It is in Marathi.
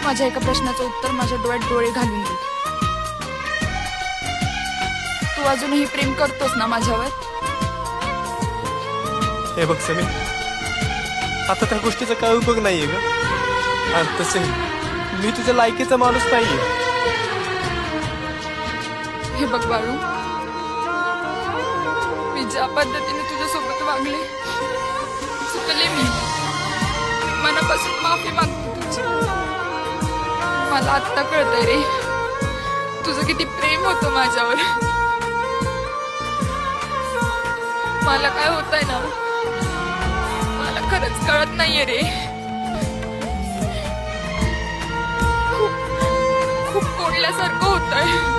माझ्या एका प्रश्नाचं उत्तर माझ्या डोळ्यात डोळे घालून दे. तू अजूनही प्रेम करतोस ना माझ्यावर? हे बघ समी, आता त्या गोष्टीचा काय उपयोग नाहीये ग. आणि तसंही मी तुझ्या लायकीचा माणूस नाहीये. हे बघ बाळू, मी ज्या पद्धतीने तुझ्यासोबत वागले, चुकले मी. मनापासून माफी मागते तुझी. मला आत्ता कळतंय रे, तुझं किती प्रेम होतं माझ्यावर. मला काय होतंय ना, मला खरंच कळत नाहीये रे. खूप खूप कोंडल्यासारखं होतंय.